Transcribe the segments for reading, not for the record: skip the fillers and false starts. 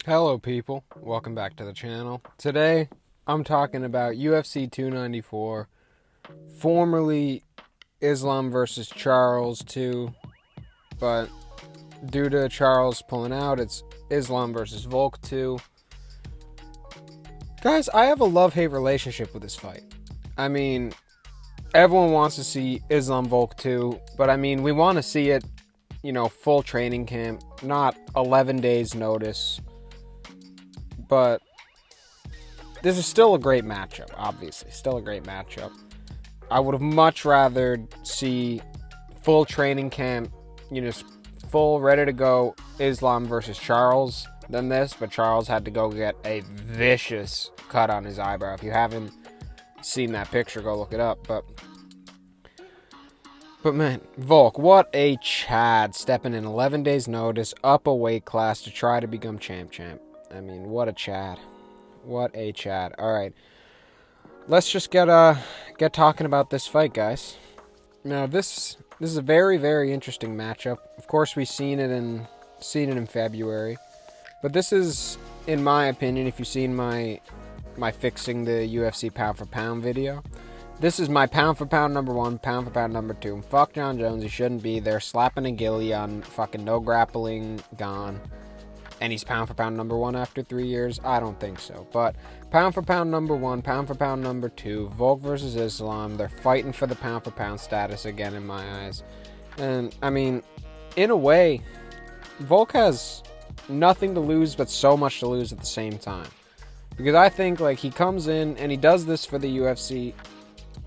Hello people, welcome back to the channel. Today, I'm talking about UFC 294, formerly Islam versus Charles 2, but due to Charles pulling out, it's Islam versus Volk 2. Guys, I have a love-hate relationship with this fight. I mean, everyone wants to see Islam Volk 2, but I mean, we want to see it, full training camp, not 11 days notice. But this is still a great matchup, obviously. Still a great matchup. I would have much rather see full training camp, full, ready to go Islam versus Charles than this. But Charles had to go get a vicious cut on his eyebrow. If you haven't seen that picture, go look it up. But man, Volk, what a Chad, stepping in 11 days notice, up a weight class to try to become champ. I mean, what a Chad. What a Chad. Alright. Let's just get talking about this fight, guys. Now, this is a very, very interesting matchup. Of course, we've seen it in February. But this is, in my opinion, if you've seen my fixing the UFC pound for pound video, this is my pound for pound number 1, pound for pound number 2. Fuck John Jones, he shouldn't be there. Slapping a gilly on fucking no grappling, gone. And he's pound for pound number 1 after 3 years? I don't think so. But pound for pound number 1, pound for pound number 2, Volk versus Islam. They're fighting for the pound for pound status again in my eyes. And, I mean, in a way, Volk has nothing to lose but so much to lose at the same time. Because I think, he comes in and he does this for the UFC.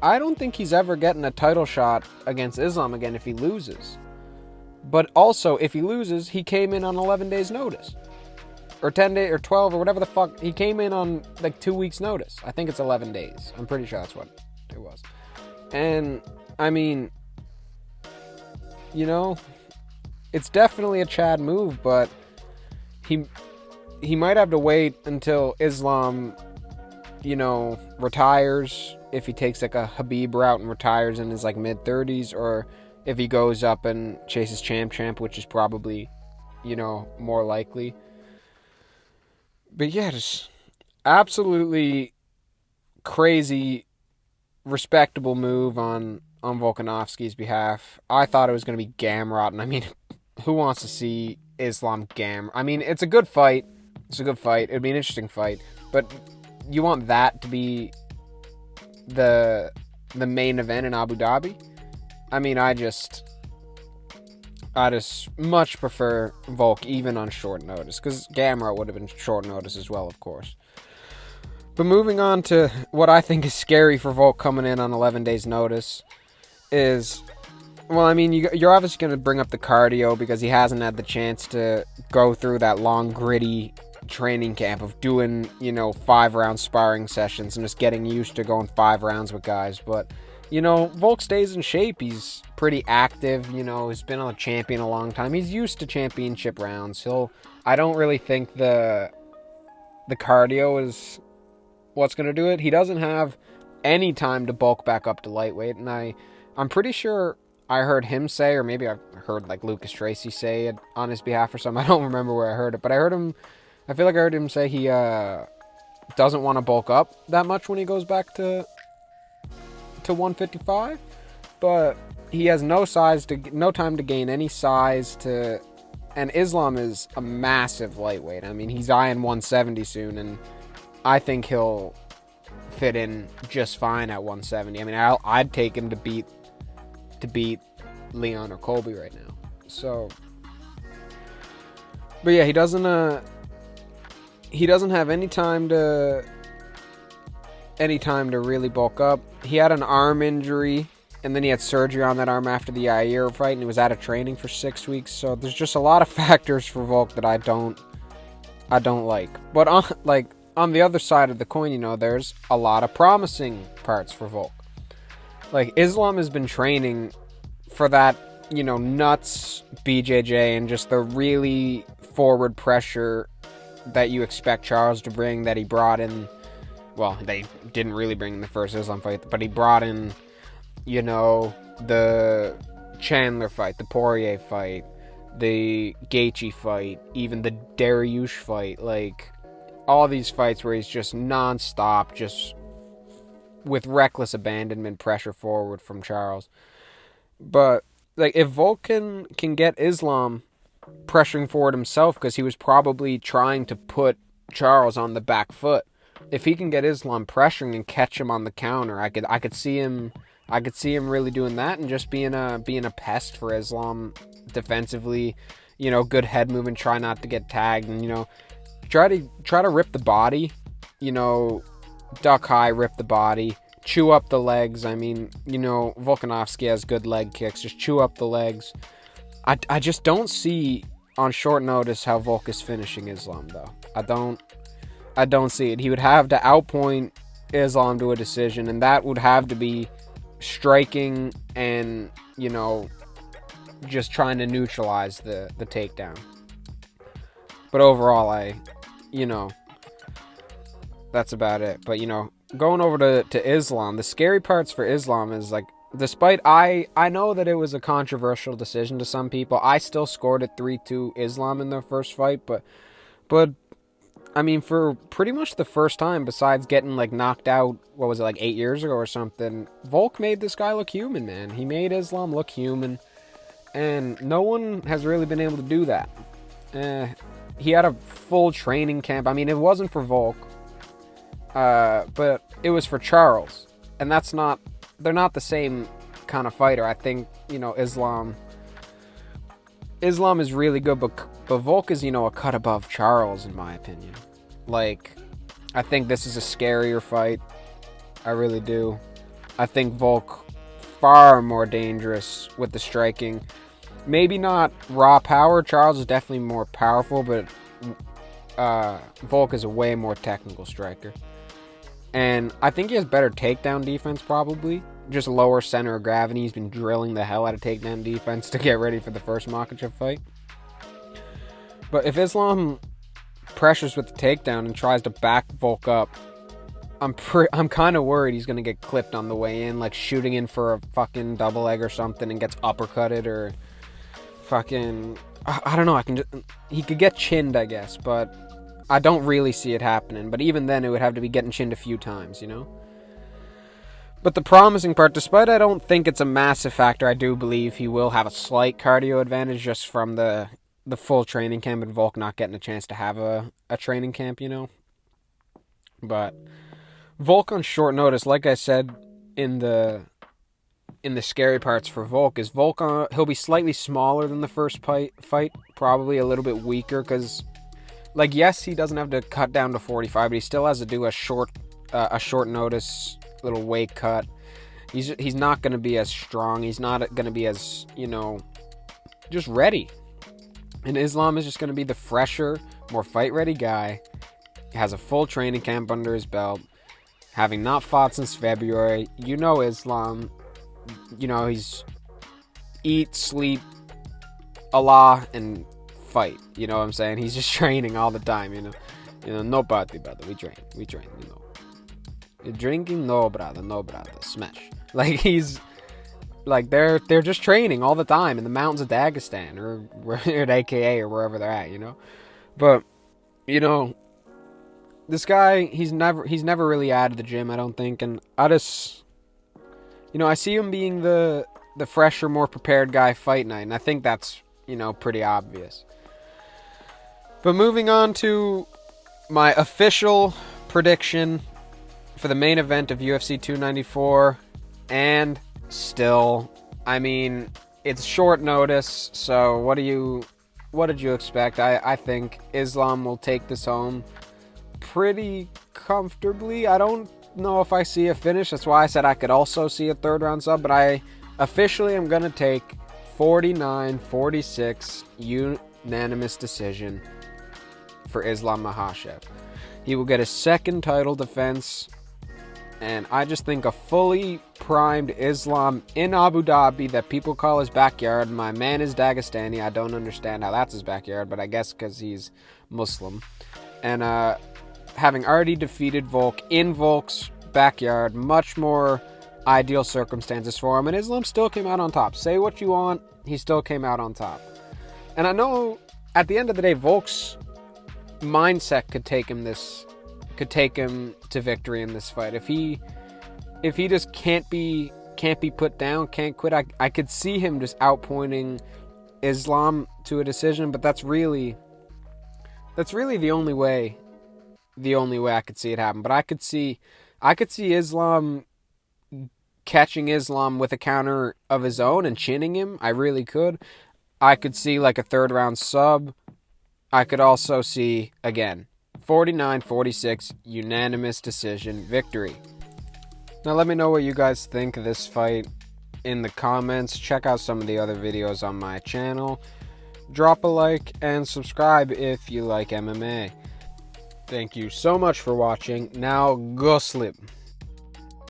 I don't think he's ever getting a title shot against Islam again if he loses. But also, if he loses, he came in on 11 days notice. Or 10 days, or 12, or whatever the fuck. He came in on, 2 weeks notice. I think it's 11 days. I'm pretty sure that's what it was. And, I mean, it's definitely a Chad move, but he might have to wait until Islam, retires. If he takes, a Khabib route and retires in his, mid-30s, or if he goes up and chases champ, which is probably, more likely. But yeah, just absolutely crazy, respectable move on Volkanovski's behalf. I thought it was going to be Gamrot, and I mean, who wants to see Islam Gam? I mean, it's a good fight. It's a good fight. It'd be an interesting fight. But you want that to be the main event in Abu Dhabi? I mean, I just much prefer Volk even on short notice, because Gamrot would have been short notice as well, of course. But moving on to what I think is scary for Volk coming in on 11 days notice is, well, I mean, you're obviously going to bring up the cardio because he hasn't had the chance to go through that long, gritty training camp of doing, 5-round sparring sessions and just getting used to going 5 rounds with guys, but Volk stays in shape. He's pretty active. He's been a champion a long time. He's used to championship rounds. I don't really think the cardio is what's going to do it. He doesn't have any time to bulk back up to lightweight. And I'm pretty sure I heard him say, or maybe I heard Lucas Tracy say it on his behalf or something. I don't remember where I heard it, but I feel like I heard him say he doesn't want to bulk up that much when he goes back to 155, but he has no time to gain any size and Islam is a massive lightweight. I mean, he's eyeing 170 soon, and I think he'll fit in just fine at 170. I mean, I'd take him to beat Leon or Colby right now. So, but yeah, he doesn't have any time to really bulk up. He had an arm injury, and then he had surgery on that arm after the Yair fight, and he was out of training for 6 weeks. So there's just a lot of factors for Volk that I don't like. But on the other side of the coin, there's a lot of promising parts for Volk. Islam has been training for that, nuts BJJ and just the really forward pressure that you expect Charles to bring, that he brought in. Well, they didn't really bring in the first Islam fight, but he brought in, the Chandler fight, the Poirier fight, the Gaethje fight, even the Dariush fight, like all these fights where he's just non-stop, just with reckless abandonment, pressure forward from Charles. But like if Volk can get Islam pressuring forward himself, because he was probably trying to put Charles on the back foot. If he can get Islam pressuring and catch him on the counter, I could see him really doing that and just being a pest for Islam defensively. Good head movement, try not to get tagged, and try to rip the body. Duck high, rip the body, chew up the legs. I mean, Volkanovski has good leg kicks. Just chew up the legs. I just don't see on short notice how Volk is finishing Islam, though. I don't see it. He would have to outpoint Islam to a decision, and that would have to be striking and, just trying to neutralize the takedown. But overall, that's about it. But, going over to Islam, the scary parts for Islam is, like, despite I know that it was a controversial decision to some people, I still scored it 3-2 Islam in their first fight, but I mean, for pretty much the first time, besides getting like knocked out, what was it, like 8 years ago or something, Volk made this guy look human, man. He made Islam look human, and no one has really been able to do that. He had a full training camp. I mean, it wasn't for Volk, but it was for Charles, and they're not the same kind of fighter. I think, Islam is really good, but Volk is, a cut above Charles, in my opinion. Like, I think this is a scarier fight. I really do. I think Volk far more dangerous with the striking. Maybe not raw power. Charles is definitely more powerful, but Volk is a way more technical striker. And I think he has better takedown defense, probably. Just lower center of gravity. He's been drilling the hell out of takedown defense to get ready for the first Makhachev fight. But if Islam pressures with the takedown and tries to back Volk up, I'm kind of worried he's going to get clipped on the way in, like shooting in for a fucking double leg or something and gets uppercutted, or fucking, I don't know, he could get chinned, I guess, but I don't really see it happening. But even then, it would have to be getting chinned a few times, But the promising part, despite I don't think it's a massive factor, I do believe he will have a slight cardio advantage just from the full training camp and Volk not getting a chance to have a training camp, But Volk on short notice, like I said in the scary parts for Volk, is Volk he'll be slightly smaller than the first fight, probably a little bit weaker, because, like, yes, he doesn't have to cut down to 45, but he still has to do a short notice little weight cut. He's not going to be as strong. He's not going to be as, just ready. And Islam is just going to be the fresher, more fight-ready guy. He has a full training camp under his belt, having not fought since February. Islam, he's eat, sleep, Allah, and fight. You know what I'm saying? He's just training all the time, no party, brother. We train, You're drinking? No, brother, smash. Like, he's, like, they're just training all the time in the mountains of Dagestan, or at AKA, or wherever they're at, But, this guy, he's never really out of the gym, I don't think, and I just, I see him being the fresher, more prepared guy fight night, and I think that's, pretty obvious. But moving on to my official prediction for the main event of UFC 294, and still, I mean, it's short notice, so what did you expect? I think Islam will take this home pretty comfortably. I don't know if I see a finish. That's why I said I could also see a third round sub, but I officially am going to take 49-46 unanimous decision for Islam Makhachev. He will get his second title defense, and I just think a fully primed Islam in Abu Dhabi that people call his backyard. My man is Dagestani. I don't understand how that's his backyard, but I guess because he's Muslim. And having already defeated Volk in Volk's backyard, much more ideal circumstances for him, and Islam still came out on top. Say what you want, he still came out on top. And I know at the end of the day, Volk's mindset could take him to victory in this fight. If he just can't be put down, can't quit, I could see him just outpointing Islam to a decision, but that's really the only way I could see it happen. But I could see Islam catching Islam with a counter of his own and chinning him. I really could. I could see like a third round sub. I could also see, again, 49-46 unanimous decision victory. Now let me know what you guys think of this fight in the comments. Check out some of the other videos on my channel. Drop a like and subscribe if you like MMA. Thank you so much for watching. Now go slip.